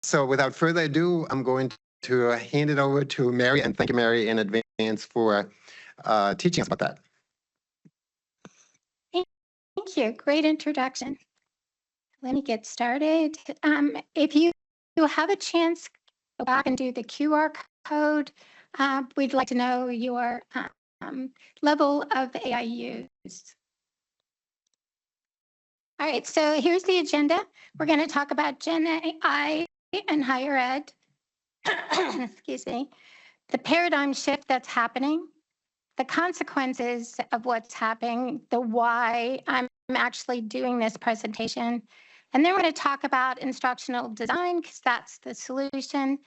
So without further ado, I'm going to hand it over to Mary, and thank you, Mary, in advance for teaching us about that. Thank you. Great introduction. Let me get started. If you have a chance, go back and do the QR code. We'd like to know your level of AI use. All right, so here's the agenda. We're going to talk about GenAI and higher ed. Excuse me. The paradigm shift that's happening, the consequences of what's happening, the why I'm actually doing this presentation. And then we're going to talk about instructional design, because that's the solution.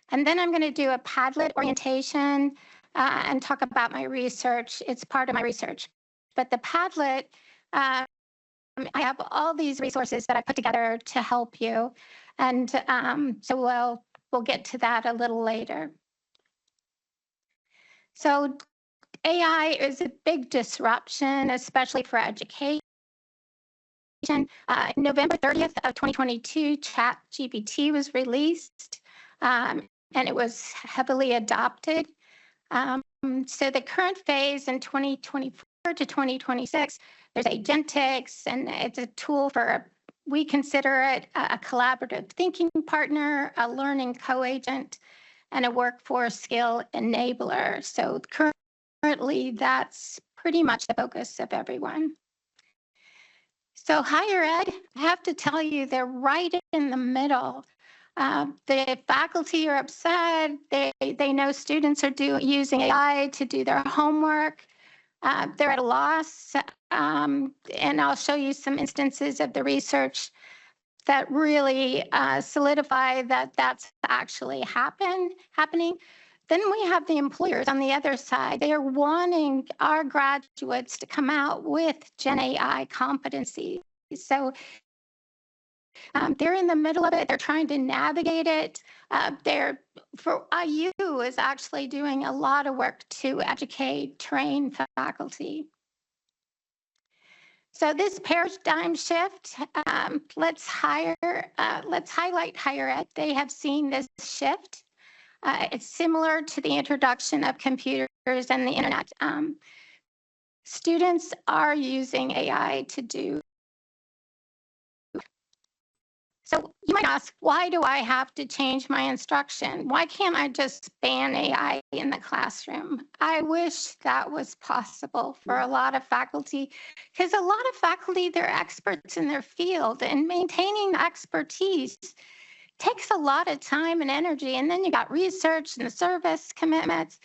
And then I'm going to do a Padlet orientation and talk about my research. It's part of my research. But the Padlet, I have all these resources that I put together to help you. And so we'll get to that a little later. So AI is a big disruption, especially for education. November 30th of 2022, ChatGPT was released, and it was heavily adopted. So the current phase in 2024 to 2026, there's agentics, and it's a tool for, we consider it a collaborative thinking partner, a learning co-agent, and a workforce skill enabler. So currently, that's pretty much the focus of everyone. So higher ed, I have to tell you, they're right in the middle. The faculty are upset. They know students are using AI to do their homework. They're at a loss. And I'll show you some instances of the research that really solidify that that's actually happening. Then we have the employers on the other side. They are wanting our graduates to come out with GenAI competencies. So they're in the middle of it. They're trying to navigate it. IU is actually doing a lot of work to educate, train faculty. So this paradigm shift, let's highlight higher ed. They have seen this shift. It's similar to the introduction of computers and the internet. Students are using AI to do. So you might ask, why do I have to change my instruction? Why can't I just ban AI in the classroom? I wish that was possible for a lot of faculty, because a lot of faculty, they're experts in their field, and maintaining expertise takes a lot of time and energy. And then you got research and the service commitments.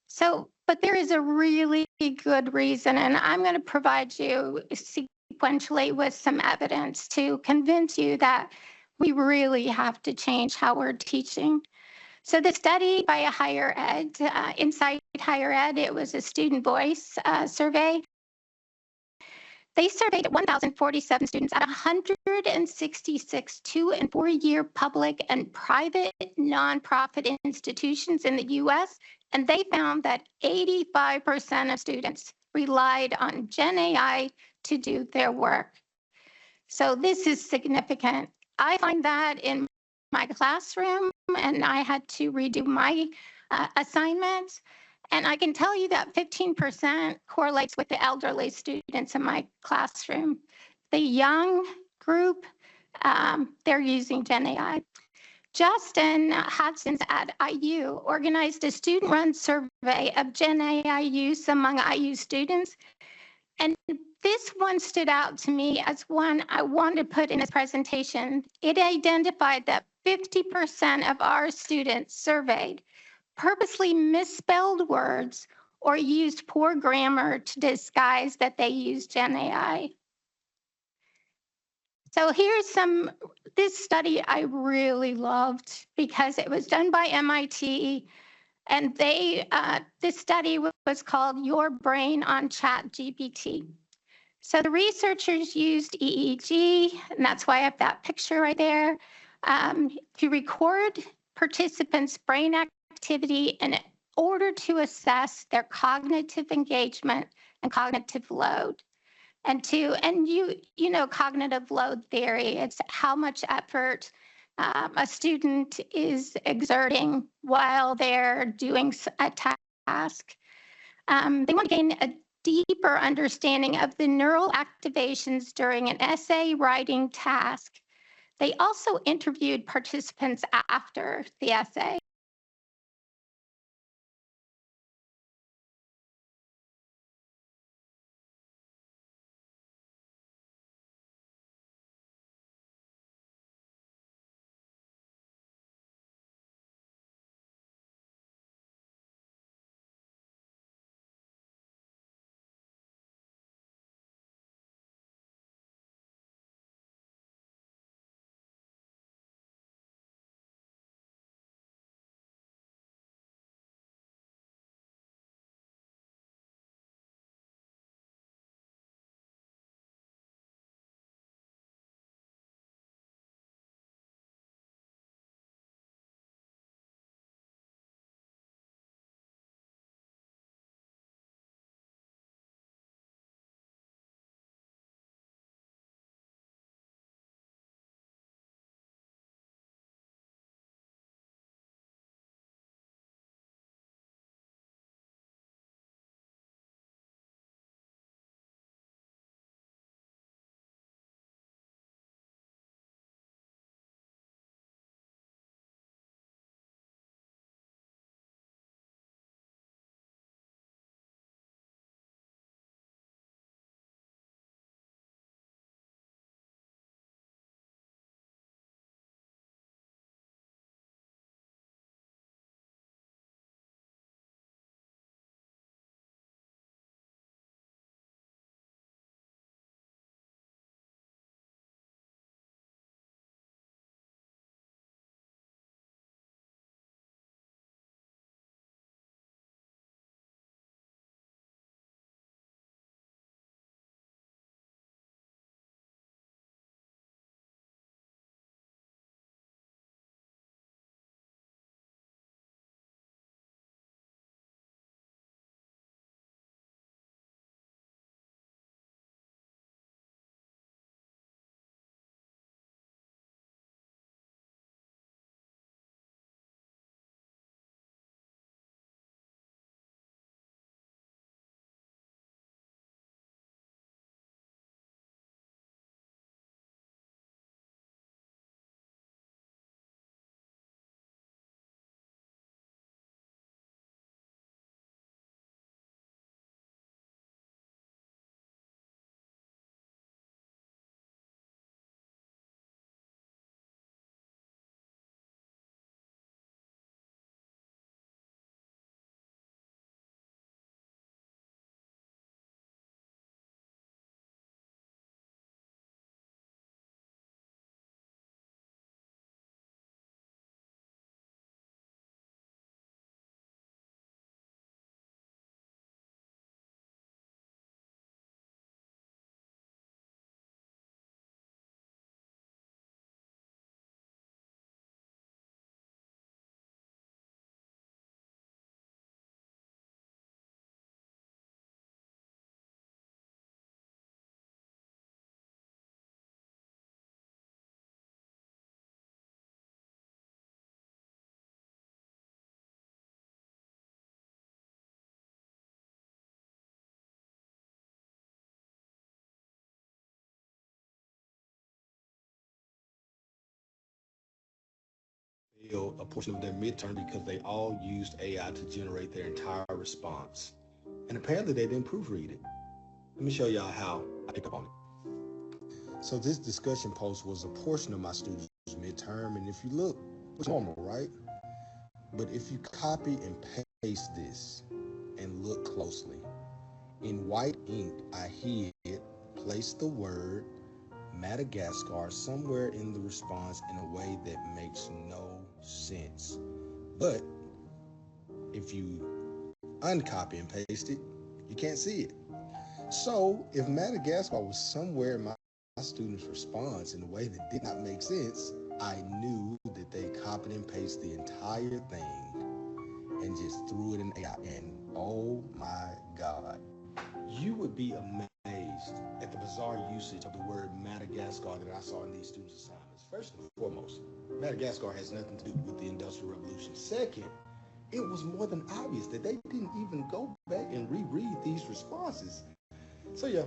So, but there is a really good reason, and I'm going to provide you sequentially with some evidence to convince you that we really have to change how we're teaching. So the study by a higher ed, Inside Higher Ed, it was a student voice survey. They surveyed 1,047 students at 166 2- and 4-year public and private nonprofit institutions in the US, and they found that 85% of students relied on GenAI to do their work. So this is significant. I find that in my classroom, and I had to redo my assignments. And I can tell you that 15% correlates with the elderly students in my classroom. The young group, they're using GenAI. Justin Hudson's at IU organized a student-run survey of GenAI use among IU students. And this one stood out to me as one I want to put in this presentation. It identified that 50% of our students surveyed purposely misspelled words or used poor grammar to disguise that they used GenAI. So here's this study I really loved because it was done by MIT, and this study was called Your Brain on ChatGPT. So the researchers used EEG, and that's why I have that picture right there, to record participants' brain activity in order to assess their cognitive engagement and cognitive load. And you know cognitive load theory, it's how much effort a student is exerting while they're doing a task. They want to gain a deeper understanding of the neural activations during an essay writing task. They also interviewed participants after the essay. A portion of their midterm because they all used AI to generate their entire response. And apparently they didn't proofread it. Let me show y'all how I pick up on it. So this discussion post was a portion of my students' midterm, and if you look, it's normal, right? But if you copy and paste this and look closely, in white ink, I hid, placed the word Madagascar somewhere in the response in a way that makes no sense. But if you uncopy and paste it, you can't see it. So if Madagascar was somewhere in my student's response in a way that did not make sense, I knew that they copied and pasted the entire thing and just threw it in AI. And oh my God, you would be amazed at the bizarre usage of the word Madagascar that I saw in these students' assignments. because first and foremost, Madagascar has nothing to do with the Industrial Revolution. Second, it was more than obvious that they didn't even go back and reread these responses. So yeah,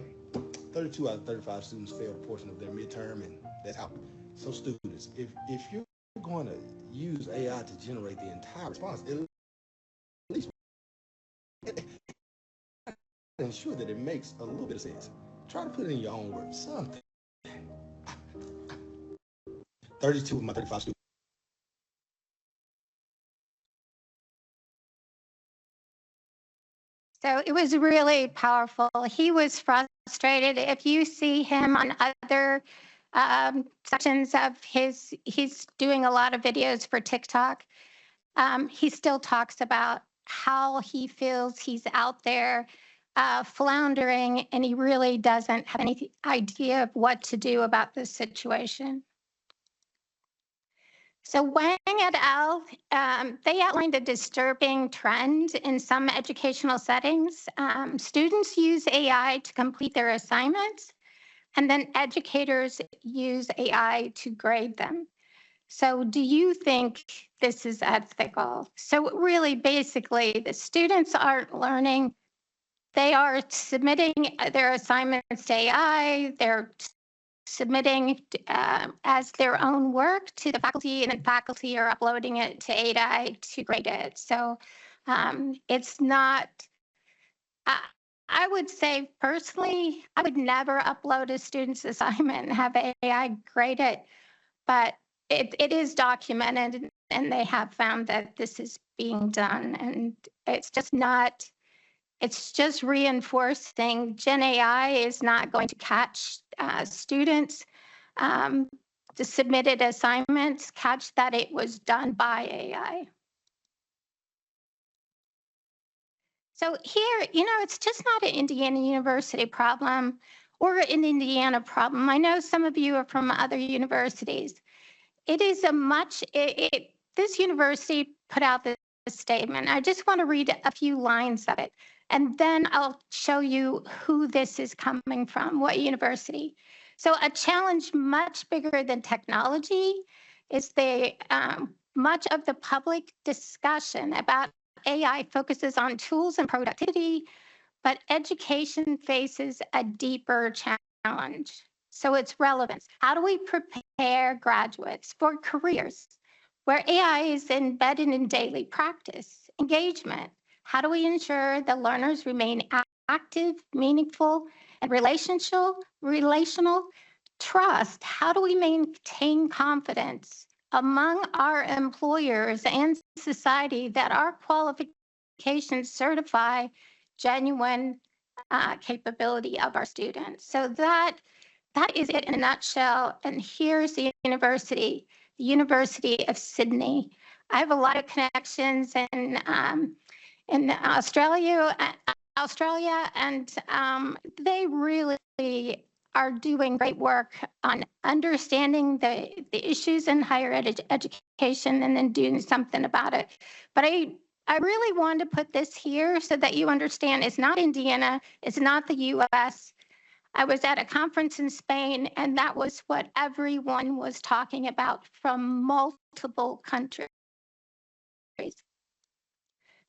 32 out of 35 students failed a portion of their midterm, and that's out. So students, if you're going to use AI to generate the entire response, at least ensure that it makes a little bit of sense. Try to put it in your own words, something. 32 of my 35 students. So it was really powerful. He was frustrated. If you see him on other sections of he's doing a lot of videos for TikTok. He still talks about how he feels he's out there floundering, and he really doesn't have any idea of what to do about this situation. So Wang et al., they outlined a disturbing trend in some educational settings. Students use AI to complete their assignments, and then educators use AI to grade them. So do you think this is ethical? So really, basically, the students aren't learning. They are submitting their assignments to AI. They're submitting as their own work to the faculty, and then faculty are uploading it to AI to grade it. So it's not, I would say personally, I would never upload a student's assignment and have AI grade it, but it is documented, and they have found that this is being done, and it's just not, it's just reinforcing GenAI is not going to catch students, the submitted assignments, catch that it was done by AI. So here, it's just not an Indiana University problem or an Indiana problem. I know some of you are from other universities. It is this university put out this statement. I just want to read a few lines of it, and then I'll show you who this is coming from, what university. So a challenge much bigger than technology is much of the public discussion about AI focuses on tools and productivity, but education faces a deeper challenge. So it's relevance. How do we prepare graduates for careers where AI is embedded in daily practice, engagement? How do we ensure the learners remain active, meaningful, and relational? Trust. How do we maintain confidence among our employers and society that our qualifications certify genuine capability of our students? So that is it in a nutshell. And here's the University of Sydney. I have a lot of connections in Australia, and they really are doing great work on understanding the issues in higher education and then doing something about it. But I really want to put this here so that you understand it's not Indiana, it's not the US. I was at a conference in Spain, and that was what everyone was talking about from multiple countries.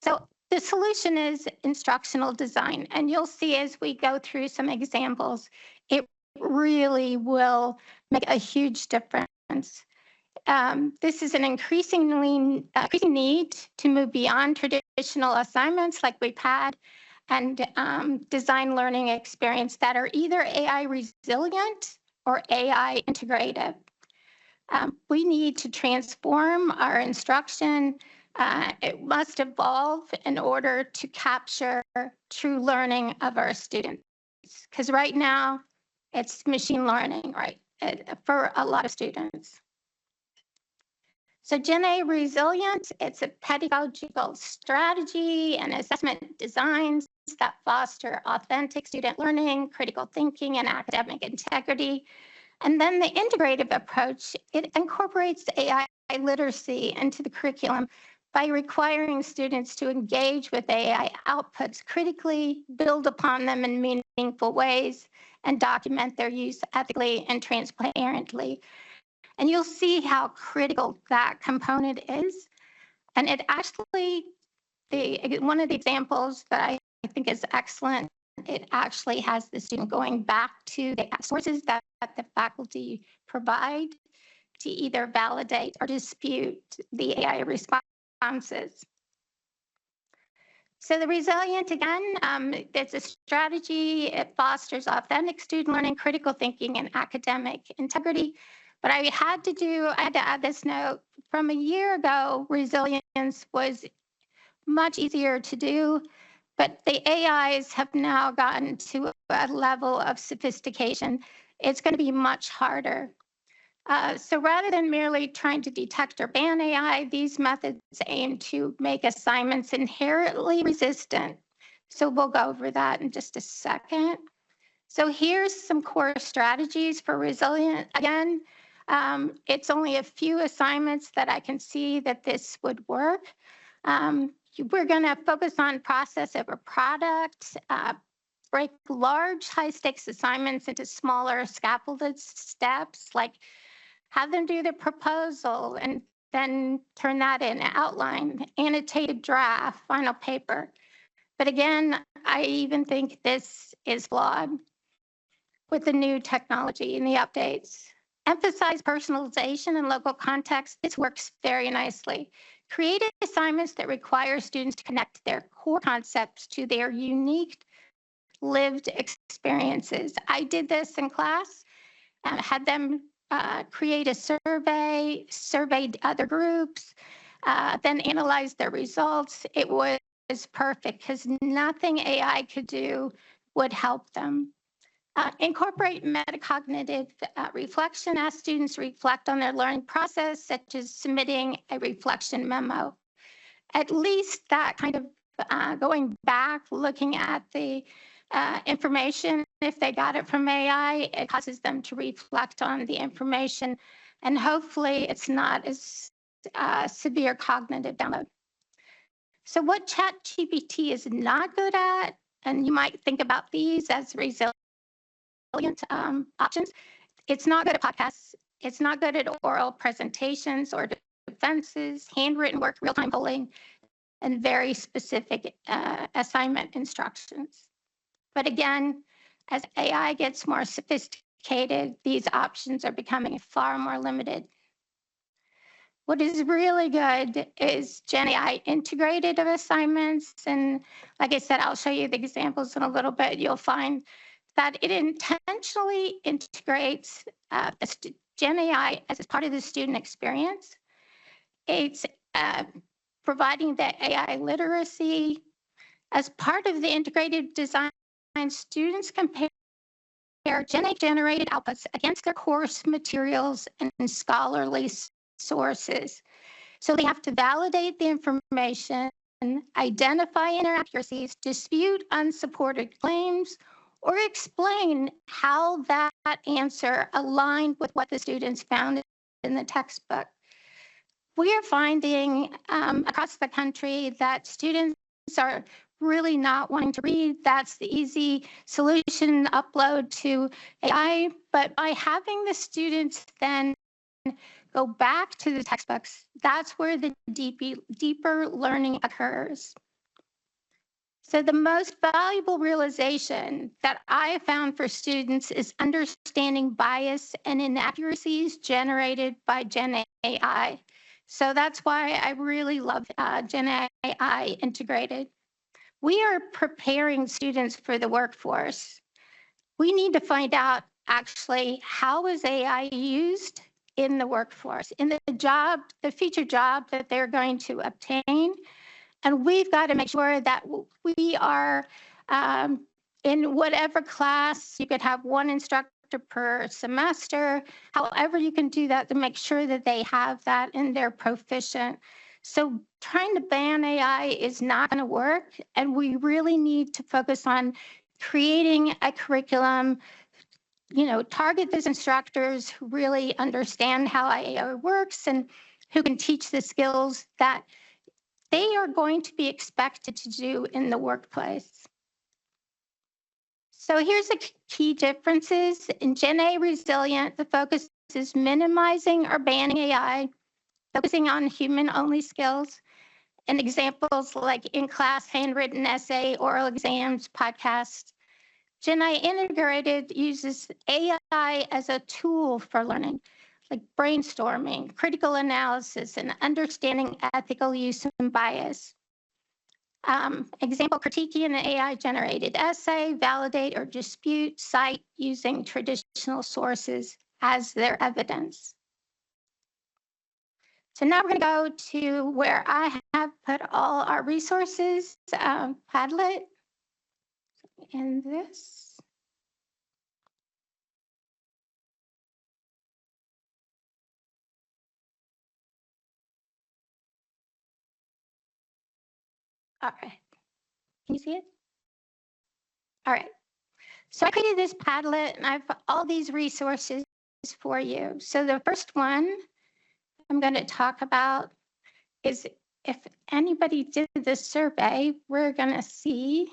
So the solution is instructional design, and you'll see as we go through some examples, it really will make a huge difference. This is an increasing need to move beyond traditional assignments like we've had, and design learning experience that are either AI resilient or AI integrative. We need to transform our instruction. It must evolve in order to capture true learning of our students. Because right now, it's machine learning, right, for a lot of students. So GenAI resilience, it's a pedagogical strategy and assessment designs that foster authentic student learning, critical thinking, and academic integrity. And then the integrative approach, it incorporates AI literacy into the curriculum by requiring students to engage with AI outputs critically, build upon them in meaningful ways, and document their use ethically and transparently. And you'll see how critical that component is. And it actually, one of the examples that I think is excellent, it actually has the student going back to the sources that the faculty provide to either validate or dispute the AI responses. So the resilient, again, it's a strategy. It fosters authentic student learning, critical thinking, and academic integrity. But I had to add this note. From a year ago, resilience was much easier to do, but the AIs have now gotten to a level of sophistication. It's going to be much harder. So rather than merely trying to detect or ban AI, these methods aim to make assignments inherently resistant. So we'll go over that in just a second. So here's some core strategies for resilient. Again, it's only a few assignments that I can see that this would work. We're going to focus on process over product, break large high-stakes assignments into smaller scaffolded steps, like have them do the proposal and then turn that in, outline, annotated draft, final paper. But again, I even think this is flawed with the new technology and the updates. Emphasize personalization and local context. This works very nicely. Create assignments that require students to connect their core concepts to their unique lived experiences. I did this in class, had them create a survey, surveyed other groups, then analyze their results. It was perfect because nothing AI could do would help them. Incorporate metacognitive reflection. Ask students to reflect on their learning process, such as submitting a reflection memo. At least that kind of going back, looking at the information, if they got it from AI, it causes them to reflect on the information, and hopefully it's not as severe cognitive download. So what ChatGPT is not good at, and you might think about these as resilient options, it's not good at podcasts, it's not good at oral presentations or defenses, handwritten work, real-time polling, and very specific assignment instructions. But again, as AI gets more sophisticated, these options are becoming far more limited. What is really good is GenAI integrated assignments. And like I said, I'll show you the examples in a little bit. You'll find that it intentionally integrates GenAI as part of the student experience. It's providing the AI literacy. As part of the integrated design, students compare GenAI-generated outputs against their course materials and scholarly sources. So they have to validate the information, identify inaccuracies, dispute unsupported claims, or explain how that answer aligned with what the students found in the textbook. We are finding across the country that students are really not wanting to read. That's the easy solution, upload to AI. But by having the students then go back to the textbooks, that's where the deeper learning occurs. So the most valuable realization that I found for students is understanding bias and inaccuracies generated by GenAI. So that's why I really love GenAI integrated. We are preparing students for the workforce. We need to find out actually how is AI used in the workforce, in the future job that they're going to obtain. And we've got to make sure that we are in whatever class, you could have one instructor per semester, however you can do that to make sure that they have that and they're proficient. So trying to ban AI is not going to work, and we really need to focus on creating a curriculum, target those instructors who really understand how AI works and who can teach the skills that they are going to be expected to do in the workplace. So here's the key differences. In GenAI Resilient, the focus is minimizing or banning AI, focusing on human-only skills, and examples like in-class handwritten essay, oral exams, podcasts. GenAI Integrative uses AI as a tool for learning, like brainstorming, critical analysis, and understanding ethical use and bias. Example, critiquing an AI-generated essay, validate or dispute, cite using traditional sources as their evidence. So now we're going to go to where I have put all our resources, Padlet, in this. All right. Can you see it? All right. So I created this Padlet, and I've all these resources for you. So the first one I'm going to talk about is if anybody did this survey, we're going to see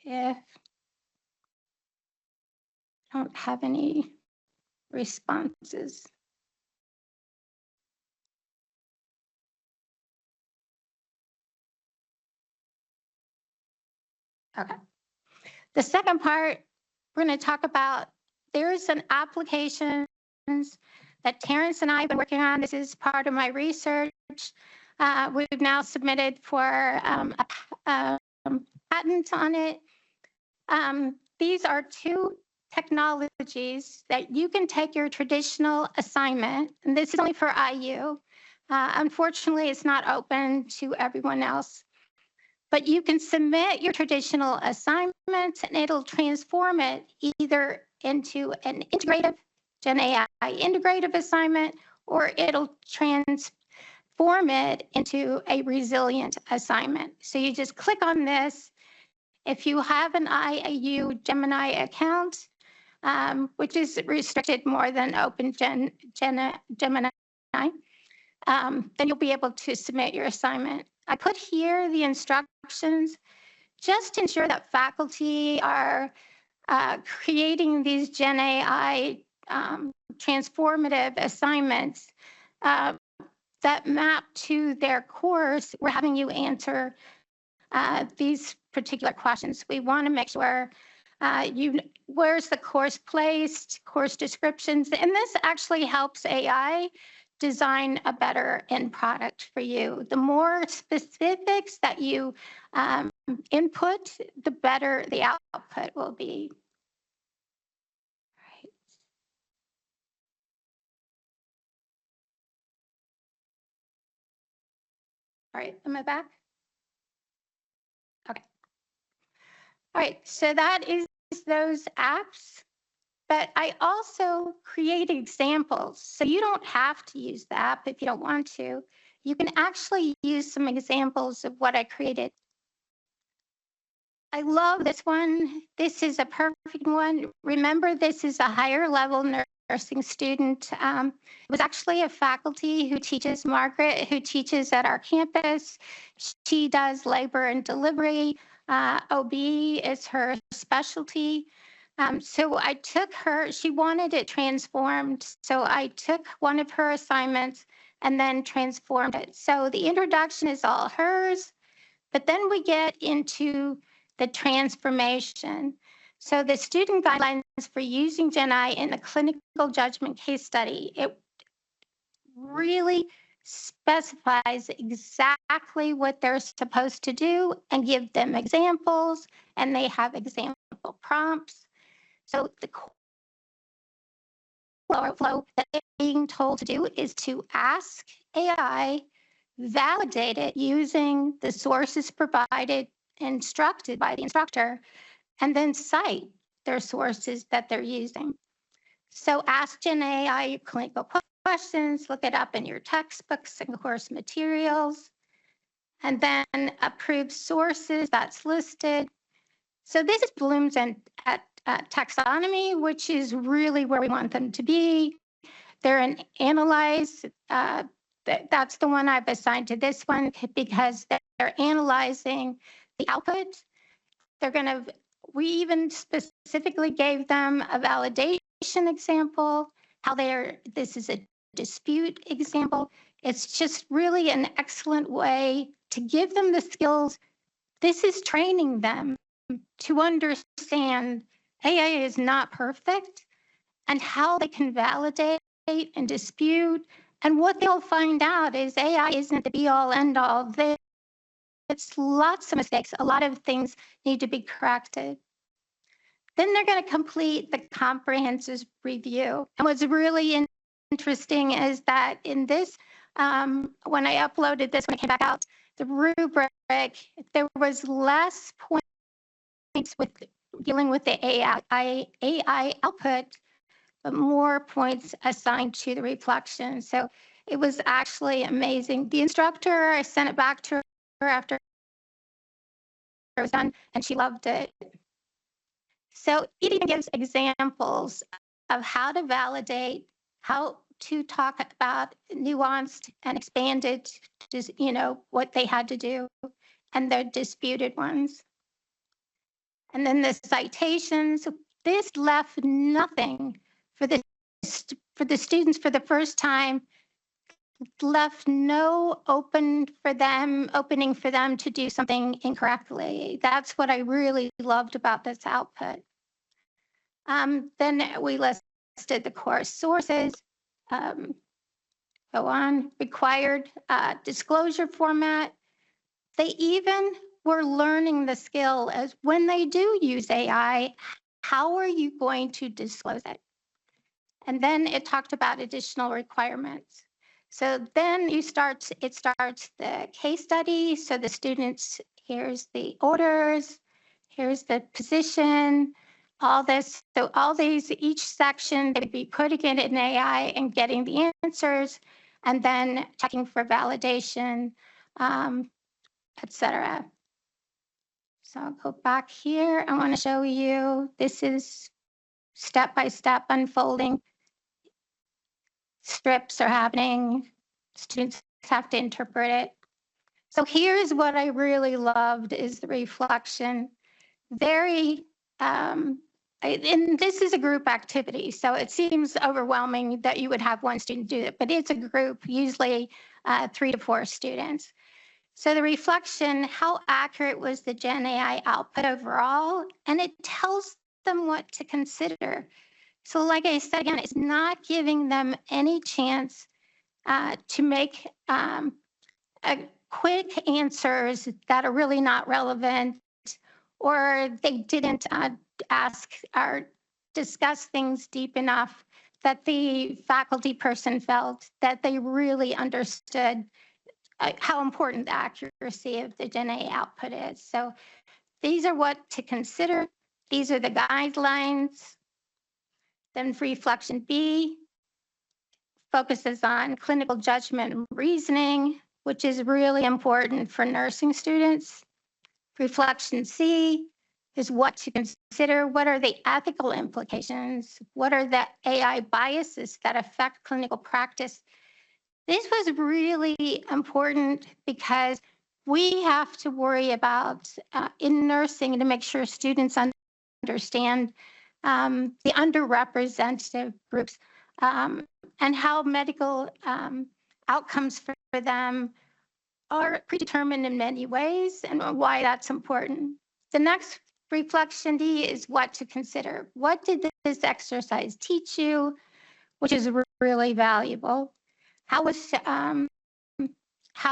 if I don't have any responses. Okay. The second part, we're going to talk about, there's an application that Terrence and I have been working on. This is part of my research. We've now submitted for a patent on it. These are two technologies that you can take your traditional assignment, and this is only for IU. Unfortunately, it's not open to everyone else. But you can submit your traditional assignments and it'll transform it either into an integrative GenAI integrative assignment, or it'll transform it into a resilient assignment. So you just click on this. If you have an IU Gemini account, which is restricted more than Open Gemini, then you'll be able to submit your assignment. I put here the instructions just to ensure that faculty are creating these GenAI transformative assignments that map to their course. We're having you answer these particular questions. We want to make sure where's the course placed, course descriptions, and this actually helps AI design a better end product for you. The more specifics that you input, the better the output will be. All right, am I back? Okay. All right, so that is those apps. But I also create examples. So you don't have to use the app if you don't want to. You can actually use some examples of what I created. I love this one. This is a perfect one. Remember, this is a higher level nursing student. It was actually a faculty who teaches, Margaret, who teaches at our campus. She does labor and delivery. OB is her specialty. So I took her, she wanted it transformed. So I took one of her assignments and then transformed it. So the introduction is all hers, but then we get into the transformation. So the student guidelines for using GenAI in a clinical judgment case study, it really specifies exactly what they're supposed to do and give them examples, and they have example prompts. So the flow that they're being told to do is to ask AI, validate it using the sources provided, instructed by the instructor, and then cite their sources that they're using. So ask GenAI clinical questions, look it up in your textbooks and course materials, and then approve sources that's listed. So this is Bloom's and at taxonomy, which is really where we want them to be. They're an analyze. That's the one I've assigned to this one because they're analyzing the output. They're going to, we even specifically gave them a validation example, this is a dispute example. It's just really an excellent way to give them the skills. This is training them to understand AI is not perfect and how they can validate and dispute. And what they'll find out is AI isn't the be all end all. It's lots of mistakes. A lot of things need to be corrected. Then they're going to complete the comprehensive review. And what's really interesting is that in this, when I uploaded this, when it came back out, the rubric, there was less points with dealing with the AI output, but more points assigned to the reflection. So it was actually amazing. The instructor, I sent it back to her after it was done, and she loved it. So it even gives examples of how to validate, how to talk about nuanced and expanded, what they had to do, and the disputed ones. And then the citations, this left nothing for the students for the first time, left no opening for them to do something incorrectly. That's what I really loved about this output. Then we listed the course sources, go on, required disclosure format. They even were learning the skill as when they do use AI, how are you going to disclose it? And then it talked about additional requirements. So then it starts the case study. So the students, here's the orders, here's the position, all this. So all these, each section, they would be putting it in AI and getting the answers, and then checking for validation, etc. So I'll go back here. I want to show you, this is step-by-step unfolding. Strips are happening. Students have to interpret it. So here's what I really loved is the reflection. And this is a group activity, so it seems overwhelming that you would have one student do it, but it's a group, usually 3 to 4 students. So the reflection, how accurate was the GenAI output overall? And it tells them what to consider. So like I said, again, it's not giving them any chance to make quick answers that are really not relevant, or they didn't ask or discuss things deep enough that the faculty person felt that they really understood how important the accuracy of the GenAI output is. So these are what to consider. These are the guidelines. Then reflection B focuses on clinical judgment and reasoning, which is really important for nursing students. Reflection C is what to consider. What are the ethical implications? What are the AI biases that affect clinical practice? This was really important because we have to worry about in nursing to make sure students understand the underrepresented groups and how medical outcomes for them are predetermined in many ways and why that's important. The next reflection D is what to consider. What did this exercise teach you, which is really valuable? How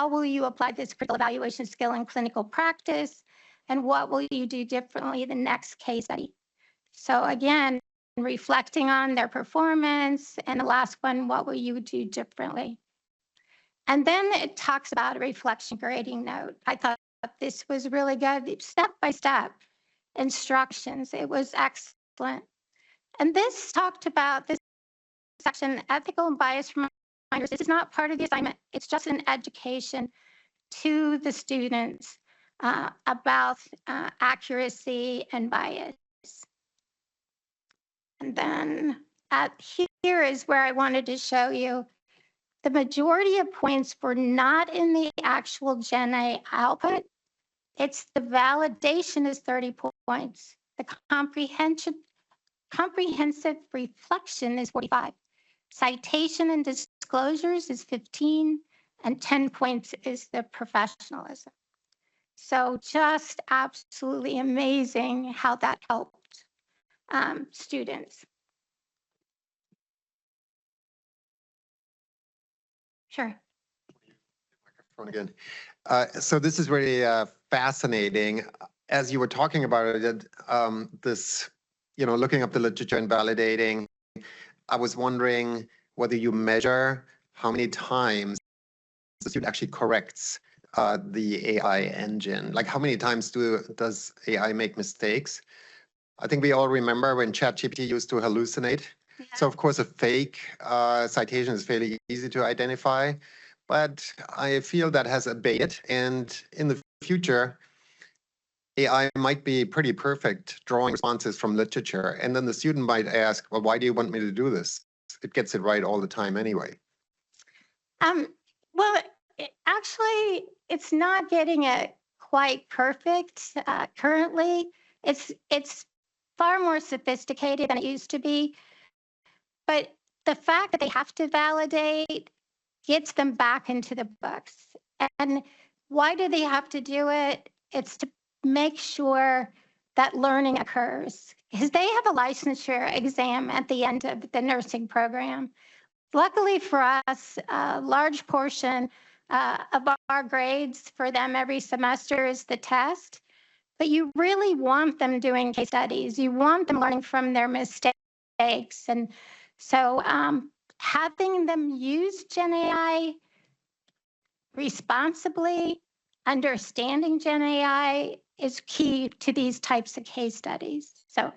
will you apply this critical evaluation skill in clinical practice? And what will you do differently the next case study? So again, reflecting on their performance. And the last one, what will you do differently? And then it talks about a reflection grading note. I thought this was really good, step-by-step instructions. It was excellent. And this talked about this section, ethical and bias reminders. This is not part of the assignment. It's just an education to the students about accuracy and bias. And then here is where I wanted to show you the majority of points were not in the actual GenAI output. It's the validation is 30 points. The Comprehensive reflection is 45. Citation and disclosures is 15, and 10 points is the professionalism. So just absolutely amazing how that helped students. Sure. Microphone again. So this is really fascinating. As you were talking about it, this, looking up the literature and validating, I was wondering whether you measure how many times the student actually corrects the AI engine. Like how many times does AI make mistakes? I think we all remember when ChatGPT used to hallucinate. Yeah. So of course a fake citation is fairly easy to identify, but I feel that has abated, and in the future, AI might be pretty perfect drawing responses from literature, and then the student might ask, well, why do you want me to do this? It gets it right all the time anyway. Well, actually, it's not getting it quite perfect currently. It's far more sophisticated than it used to be, but the fact that they have to validate gets them back into the books. And why do they have to do it? It's to make sure that learning occurs, because they have a licensure exam at the end of the nursing program. Luckily for us, a large portion of our grades for them every semester is the test, but you really want them doing case studies. You want them learning from their mistakes. And so having them use GenAI responsibly, understanding GenAI is key to these types of case studies. So,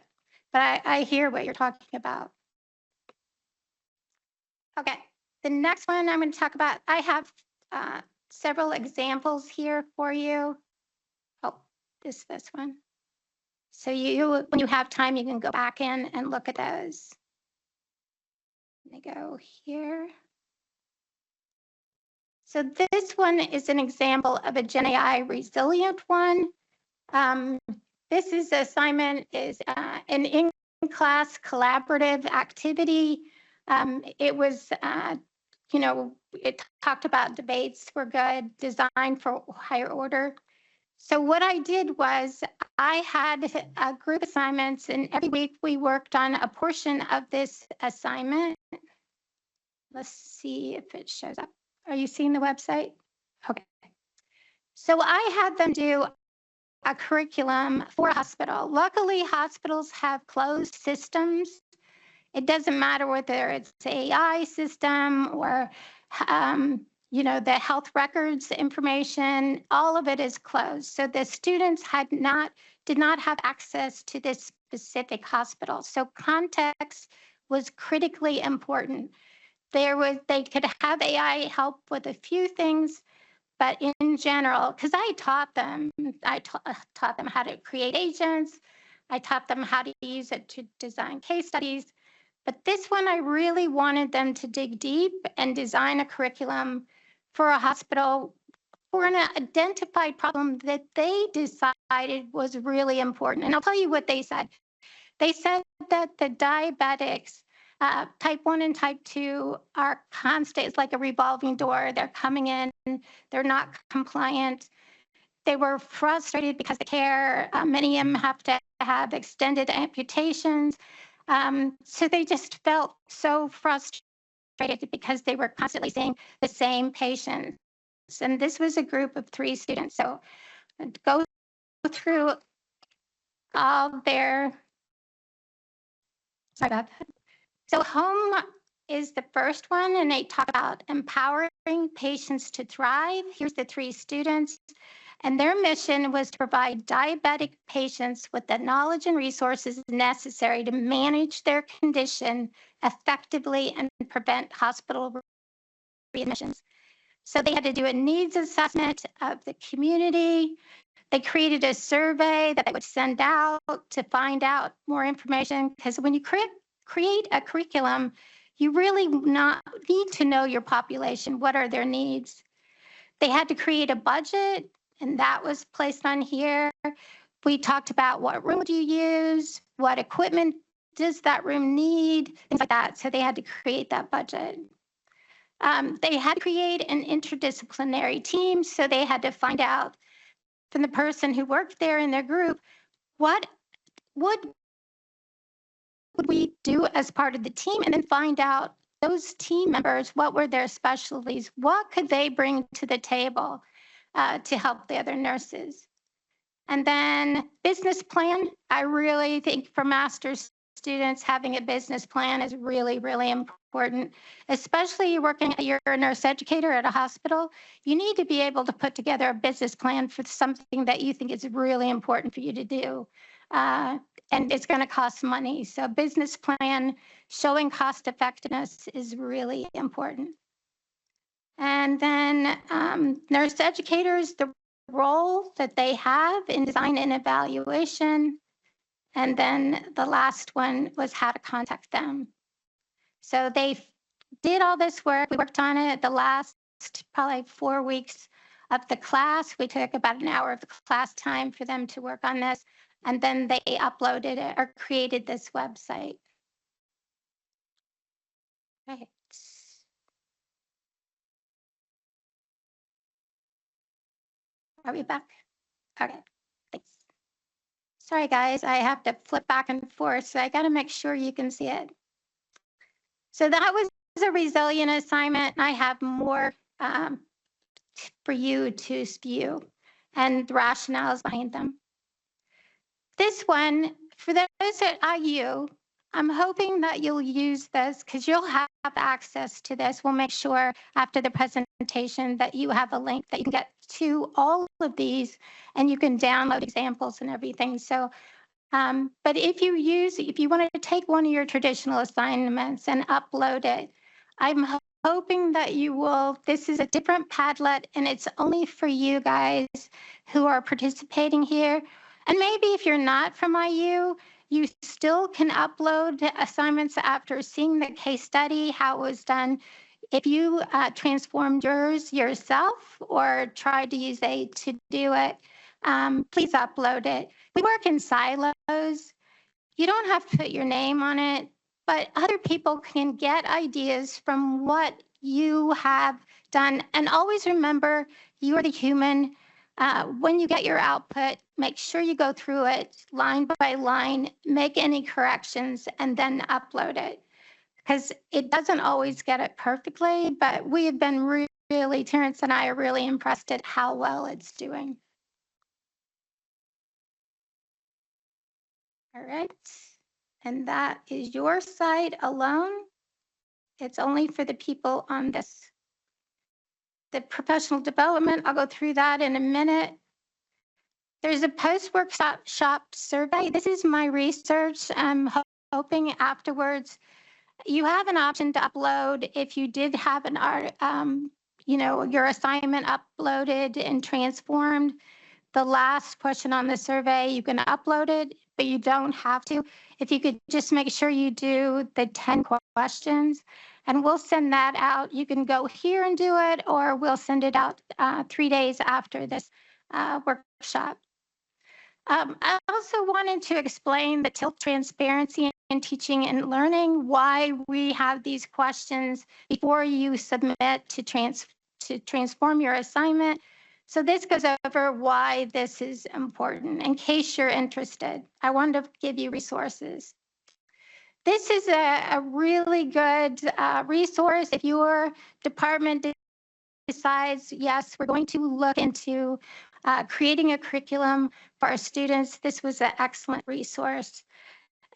but I hear what you're talking about. Okay, the next one I'm going to talk about, I have several examples here for you. Oh, this one. So when you have time, you can go back in and look at those. Let me go here. So this one is an example of a GenAI resilient one. This is assignment is an in-class collaborative activity. It was, it talked about debates were good, design for higher order. So what I did was I had group assignments, and every week we worked on a portion of this assignment. Let's see if it shows up. Are you seeing the website? Okay. So I had them do a curriculum for a hospital. Luckily, hospitals have closed systems. It doesn't matter whether it's AI system or, the health records information, all of it is closed. So the students did not have access to this specific hospital. So context was critically important. They could have AI help with a few things, but in general, because I taught them how to create agents. I taught them how to use it to design case studies. But this one, I really wanted them to dig deep and design a curriculum for a hospital for an identified problem that they decided was really important. And I'll tell you what they said. They said that the diabetics, type 1 and type 2 are constant. It's like a revolving door. They're coming in, they're not compliant. They were frustrated because the care, many of them have to have extended amputations. So they just felt so frustrated because they were constantly seeing the same patients. And this was a group of 3 students. So go through all their, sorry about that. So home is the first one, and they talk about empowering patients to thrive. Here's the 3 students. And their mission was to provide diabetic patients with the knowledge and resources necessary to manage their condition effectively and prevent hospital readmissions. So they had to do a needs assessment of the community. They created a survey that they would send out to find out more information, because when you create a curriculum, you really need to know your population. What are their needs? They had to create a budget, and that was placed on here. We talked about what room do you use, what equipment does that room need? Things like that. So they had to create that budget. They had to create an interdisciplinary team. So they had to find out from the person who worked there in their group, what would we do as part of the team, and then find out those team members, what were their specialties, what could they bring to the table to help the other nurses. And then business plan. I really think for master's students, having a business plan is really, really important, especially working, you're a nurse educator at a hospital. You need to be able to put together a business plan for something that you think is really important for you to do. And it's going to cost money. So business plan, showing cost effectiveness is really important. And then nurse educators, the role that they have in design and evaluation. And then the last one was how to contact them. So they did all this work. We worked on it the last probably 4 weeks of the class. We took about an hour of the class time for them to work on this. And then they uploaded it or created this website. Right. Are we back? Okay, thanks. Sorry, guys, I have to flip back and forth, so I got to make sure you can see it. So that was a resilient assignment. I have more for you to view and the rationales behind them. This one, for those at IU, I'm hoping that you'll use this because you'll have access to this. We'll make sure after the presentation that you have a link that you can get to all of these and you can download examples and everything. So, but if you wanted to take one of your traditional assignments and upload it, I'm hoping that you will. This is a different Padlet and it's only for you guys who are participating here. And maybe if you're not from IU, you still can upload assignments after seeing the case study, how it was done. If you transformed yours yourself or tried to use A to do it, please upload it. We work in silos. You don't have to put your name on it, but other people can get ideas from what you have done. And always remember, you are the human. When you get your output, make sure you go through it line by line, make any corrections, and then upload it. Because it doesn't always get it perfectly, but we have been really, Terrence and I are really impressed at how well it's doing. All right, and that is your site alone. It's only for the people on this. The professional development, I'll go through that in a minute. There's a post-workshop survey. This is my research. I'm hoping afterwards you have an option to upload if you did have an art, your assignment uploaded and transformed. The last question on the survey, you can upload it, but you don't have to. If you could just make sure you do the 10 questions, and we'll send that out. You can go here and do it, or we'll send it out 3 days after this workshop. I also wanted to explain the TILT transparency in teaching and learning, why we have these questions before you submit to transform your assignment. So this goes over why this is important. In case you're interested, I wanted to give you resources. This is a really good resource if your department decides, yes, we're going to look into creating a curriculum for our students. This was an excellent resource.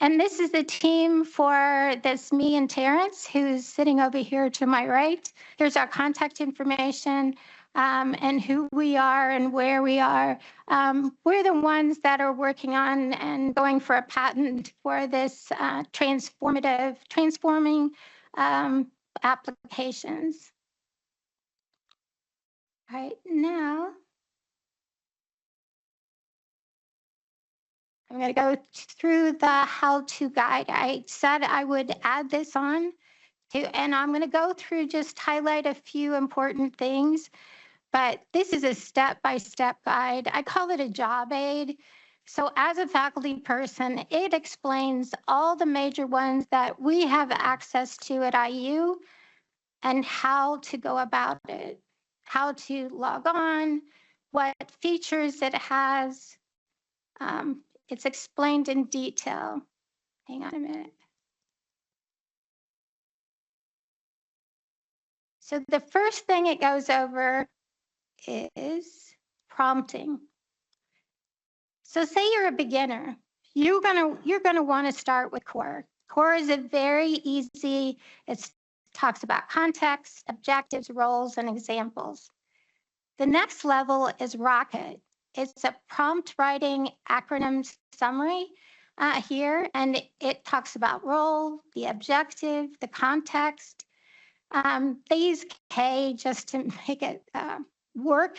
And this is the team for this, me and Terrence, who's sitting over here to my right. Here's our contact information and who we are and where we are. We're the ones that are working on and going for a patent for this transforming applications. All right, now I'm going to go through the how-to guide. I said I would add this on, and I'm going to go through, just highlight a few important things, but this is a step-by-step guide. I call it a job aid. So as a faculty person, it explains all the major ones that we have access to at IU and how to go about it, how to log on, what features it has. It's explained in detail. Hang on a minute. So the first thing it goes over is prompting. So say you're a beginner, you're gonna want to start with core. Core is a very easy, it talks about context, objectives, roles, and examples. The next level is Rocket. It's a prompt writing acronym summary here, and it talks about role, the objective, the context. They use K just to make it work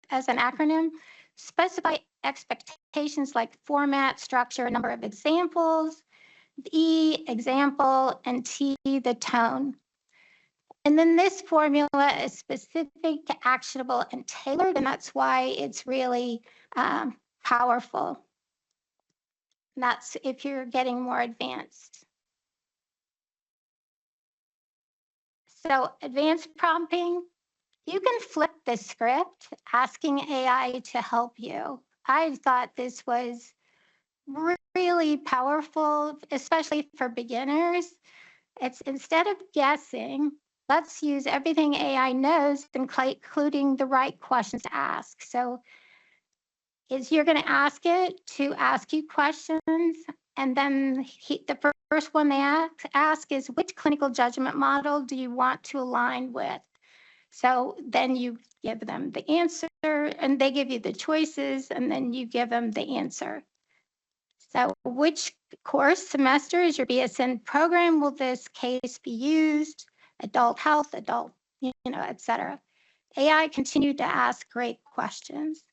as an acronym. Specify expectations like format, structure, number of examples, E, example, and T, the tone. And then this formula is specific, actionable, and tailored, and that's why it's really powerful. And that's if you're getting more advanced. So advanced prompting, you can flip the script asking AI to help you. I thought this was really powerful, especially for beginners. It's instead of guessing, let's use everything AI knows, including the right questions to ask. So you're going to ask it to ask you questions, and then the first one they ask is, which clinical judgment model do you want to align with? So then you give them the answer, and they give you the choices, and then you give them the answer. So which course semester is your BSN program will this case be used? Adult health, adult, et cetera. AI continued to ask great questions.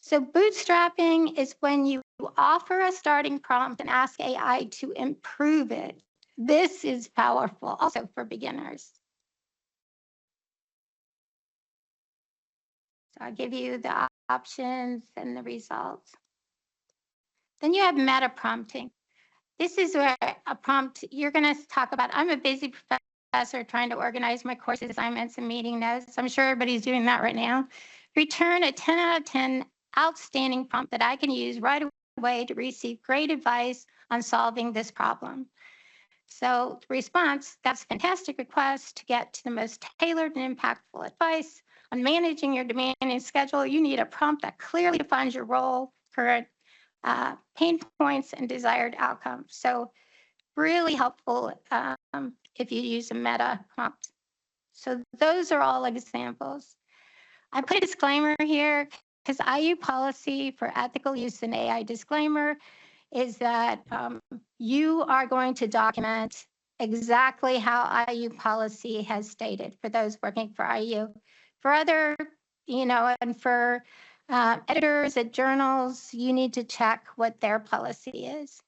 So bootstrapping is when you offer a starting prompt and ask AI to improve it. This is powerful also for beginners. So I'll give you the options and the results. Then you have meta prompting. This is where a prompt you're going to talk about. I'm a busy professor trying to organize my course assignments and meeting notes. I'm sure everybody's doing that right now. Return a 10 out of 10 outstanding prompt that I can use right away to receive great advice on solving this problem. So the response, that's a fantastic request to get to the most tailored and impactful advice on managing your demanding schedule. You need a prompt that clearly defines your role, current pain points, and desired outcomes. So really helpful if you use a meta prompt. So those are all examples. I put a disclaimer here because IU policy for ethical use in AI disclaimer is that you are going to document exactly how IU policy has stated for those working for IU. For other, and for editors at journals, you need to check what their policy is.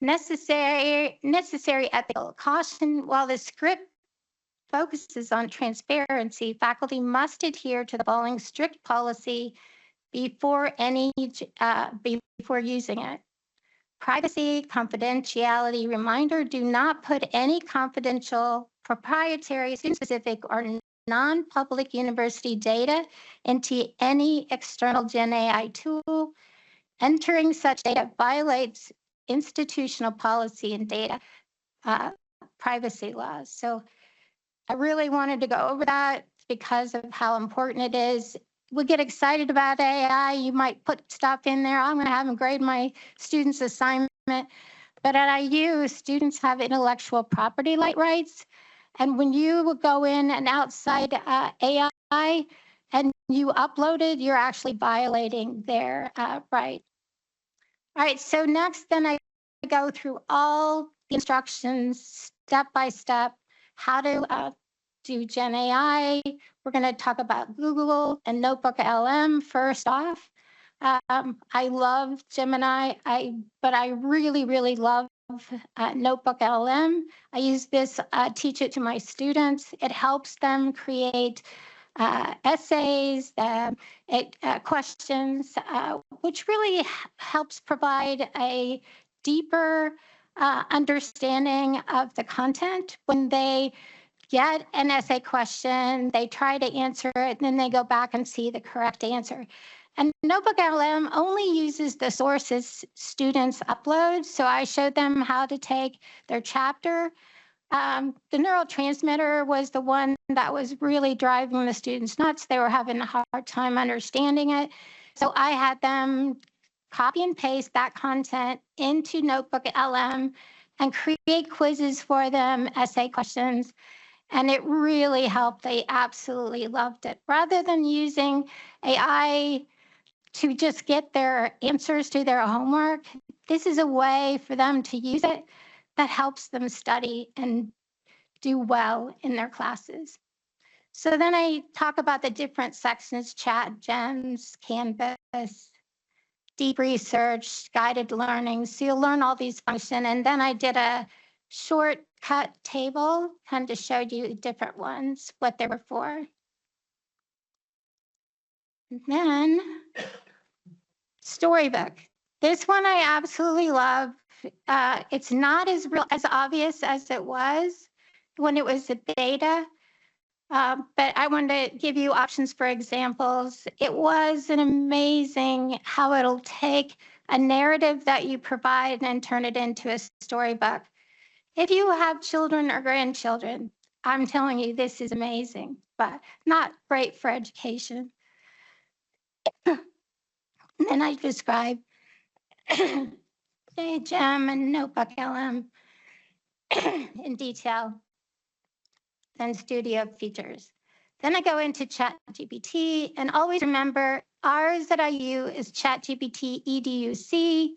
Necessary ethical caution. While the script focuses on transparency, faculty must adhere to the following strict policy before using it. Privacy, confidentiality reminder, do not put any confidential, proprietary, student-specific, or non-public university data into any external GenAI tool. Entering such data violates institutional policy and data privacy laws. So I really wanted to go over that because of how important it is. We get excited about AI. You might put stuff in there. I'm going to have them grade my students' assignment. But at IU, students have intellectual property rights. And when you go in and outside AI and you upload it, you're actually violating their right. All right, so next then I go through all the instructions step by step, how to do GenAI. We're going to talk about Google and NotebookLM first off. I love Gemini, but I really, really love NotebookLM. I use this, teach it to my students. It helps them create essays, questions, which really helps provide a deeper understanding of the content. When they get an essay question, they try to answer it, and then they go back and see the correct answer. And NotebookLM only uses the sources students upload. So I showed them how to take their chapter. The neurotransmitter was the one that was really driving the students nuts. They were having a hard time understanding it. So I had them copy and paste that content into NotebookLM and create quizzes for them, essay questions. And it really helped. They absolutely loved it. Rather than using AI to just get their answers to their homework, this is a way for them to use it that helps them study and do well in their classes. So then I talk about the different sections: chat, gems, Canvas, deep research, guided learning. So you'll learn all these functions. And then I did a shortcut table, kind of showed you the different ones, what they were for. And then Storybook. This one I absolutely love. It's not as obvious as it was when it was a beta, but I wanted to give you options for examples. It was an amazing how it'll take a narrative that you provide and turn it into a storybook. If you have children or grandchildren, I'm telling you, this is amazing, but not great for education. And then I describe GEM and NotebookLM in detail, then studio features. Then I go into ChatGPT, and always remember ours at IU is ChatGPT EDUC.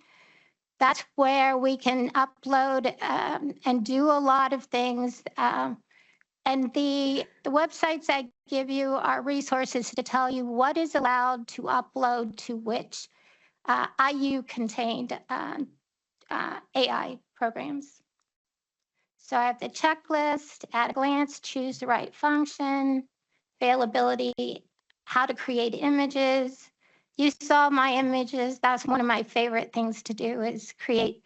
That's where we can upload and do a lot of things. And the websites I give you are resources to tell you what is allowed to upload to which IU-contained AI programs. So I have the checklist, at a glance, choose the right function, availability, how to create images. You saw my images. That's one of my favorite things to do, is create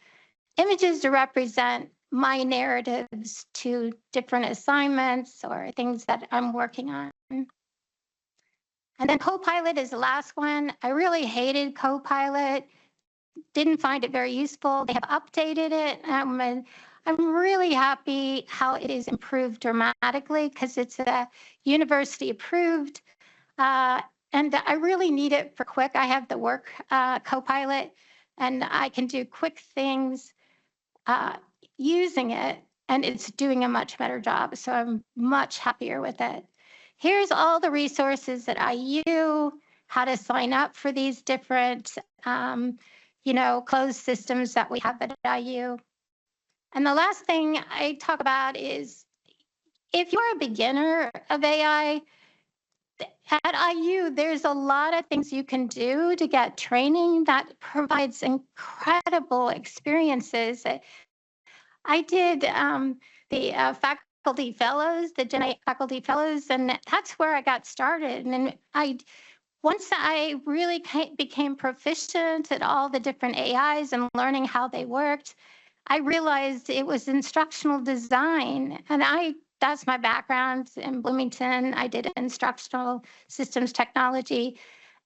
images to represent my narratives to different assignments or things that I'm working on. And then Copilot is the last one. I really hated Copilot, didn't find it very useful. They have updated it. I'm really happy how it is improved dramatically, because it's university approved. And I really need it for quick. I have the work Copilot, and I can do quick things using it, and it's doing a much better job. So I'm much happier with it. Here's all the resources at IU, how to sign up for these different closed systems that we have at IU. And the last thing I talk about is, if you're a beginner of AI, at IU, there's a lot of things you can do to get training that provides incredible experiences. I did the faculty fellows, the GenAI faculty fellows, and that's where I got started. And once I really became proficient at all the different AIs and learning how they worked, I realized it was instructional design. And that's my background in Bloomington. I did instructional systems technology.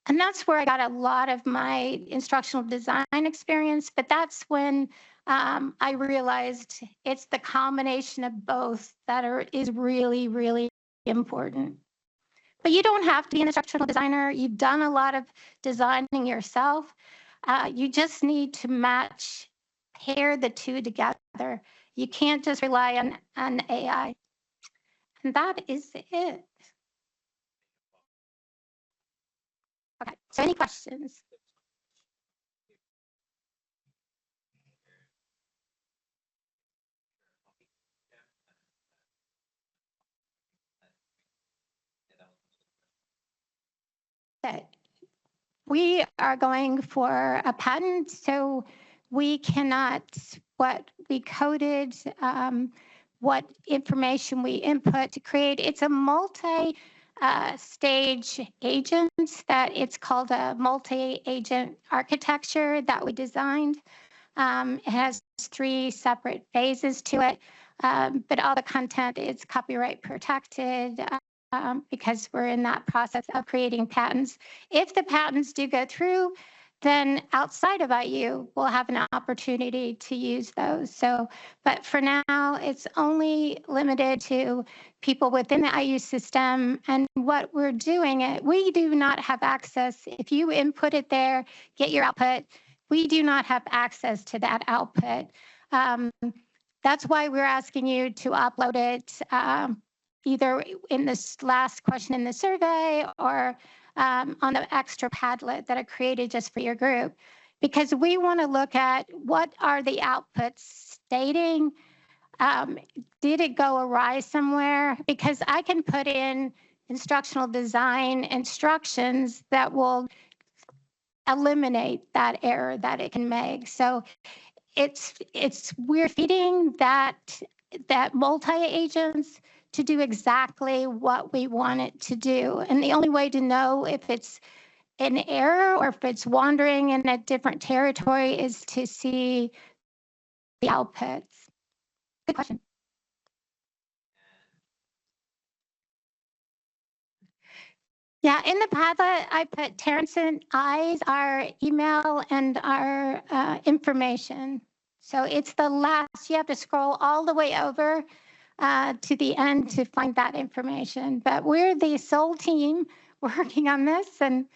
And that's where I got a lot of my instructional design experience. But that's when I realized it's the combination of both that is really, really important. But you don't have to be an instructional designer. You've done a lot of designing yourself. You just need to pair the two together. You can't just rely on AI. And that is it. Okay, so any questions? Okay. We are going for a patent, so we cannot, what we coded, what information we input to create. It's a stage agents that it's called a multi-agent architecture that we designed. It has 3 separate phases to it, but all the content is copyright protected because we're in that process of creating patents. If the patents do go through, then outside of IU, we'll have an opportunity to use those. So, but for now, it's only limited to people within the IU system. And what we're doing, we do not have access. If you input it there, get your output, we do not have access to that output. That's why we're asking you to upload it either in this last question in the survey or on the extra Padlet that I created just for your group, because we want to look at what are the outputs stating. Did it go awry somewhere? Because I can put in instructional design instructions that will eliminate that error that it can make. So we're feeding that multi-agents to do exactly what we want it to do. And the only way to know if it's an error or if it's wandering in a different territory is to see the outputs. Good question. Yeah, in the Padlet, I put Terrence and I's, our email, and our information. So it's the last, you have to scroll all the way over to the end to find that information. But we're the sole team working on this, and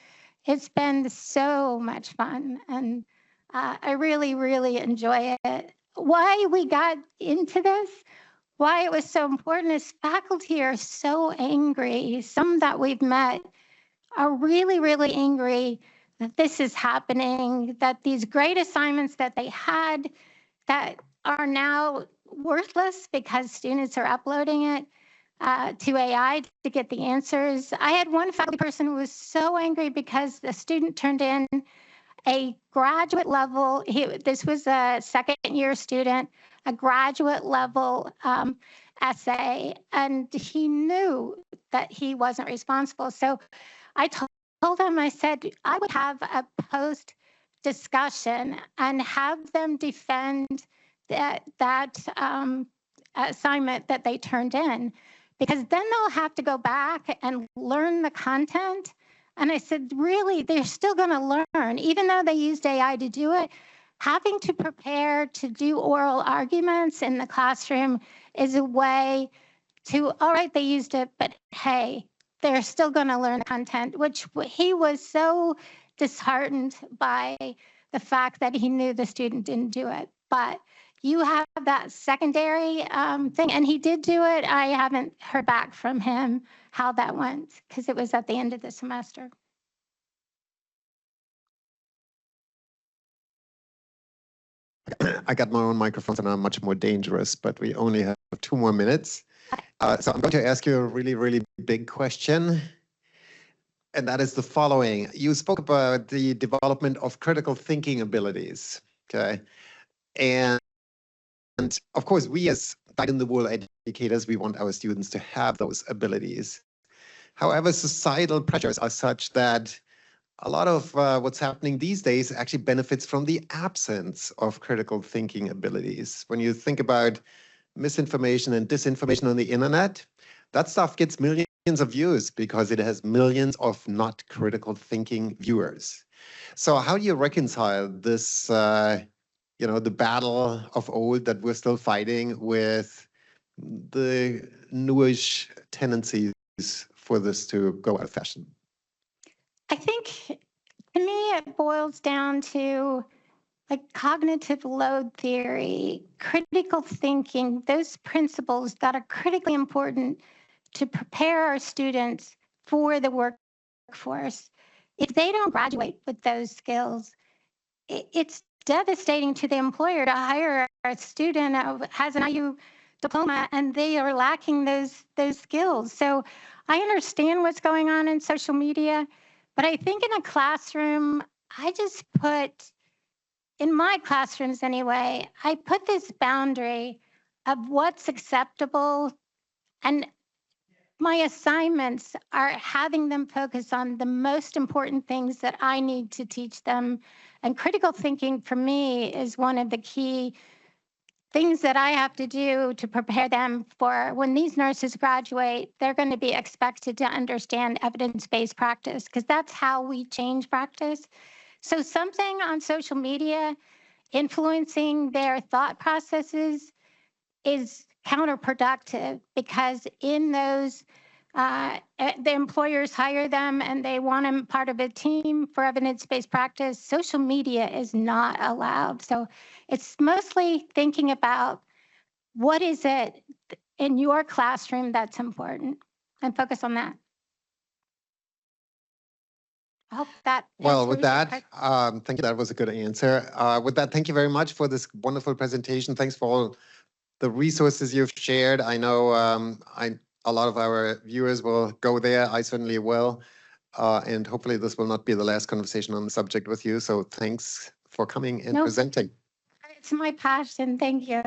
it's been so much fun. And I really, really enjoy it. Why we got into this, why it was so important is faculty are so angry. Some that we've met are really, really angry that this is happening, that these great assignments that they had that are now worthless because students are uploading it to AI to get the answers. I had one faculty person who was so angry because the student turned in a graduate level, this was a second-year student, a graduate level essay, and he knew that he wasn't responsible. So I told him, I said, I would have a post discussion and have them defend that assignment that they turned in, because then they'll have to go back and learn the content. And I said, really, they're still going to learn, even though they used AI to do it. Having to prepare to do oral arguments in the classroom is a way to, all right, they used it, but hey, they're still going to learn the content, which he was so disheartened by the fact that he knew the student didn't do it. But you have that secondary thing, and he did do it. I haven't heard back from him how that went, because it was at the end of the semester. I got my own microphones and I'm much more dangerous, but we only have 2 more minutes. So I'm going to ask you a really, really big question. And that is the following. You spoke about the development of critical thinking abilities, okay? And of course, we as dyed-in-the-wool educators, we want our students to have those abilities. However, societal pressures are such that a lot of what's happening these days actually benefits from the absence of critical thinking abilities. When you think about misinformation and disinformation on the internet, that stuff gets millions of views because it has millions of not critical thinking viewers. So how do you reconcile this, the battle of old that we're still fighting with the newish tendencies for this to go out of fashion? I think, to me, it boils down to like cognitive load theory, critical thinking, those principles that are critically important to prepare our students for the workforce. If they don't graduate with those skills, it's devastating to the employer to hire a student who has an IU diploma and they are lacking those skills. So I understand what's going on in social media, but I think in a classroom, I just put, in my classrooms anyway, I put this boundary of what's acceptable. And my assignments are having them focus on the most important things that I need to teach them. And critical thinking for me is one of the key things that I have to do to prepare them for when these nurses graduate. They're going to be expected to understand evidence-based practice, because that's how we change practice. So something on social media influencing their thought processes is counterproductive, because in those the employers hire them and they want them part of a team for evidence-based practice. Social media is not allowed. So it's mostly thinking about what is it in your classroom that's important, and focus on that. I hope that. Well, with answers your that, thank you. That was a good answer. With that, thank you very much for this wonderful presentation. Thanks for all the resources you've shared. I know a lot of our viewers will go there. I certainly will. And hopefully this will not be the last conversation on the subject with you. So thanks for coming and presenting. It's my passion. Thank you.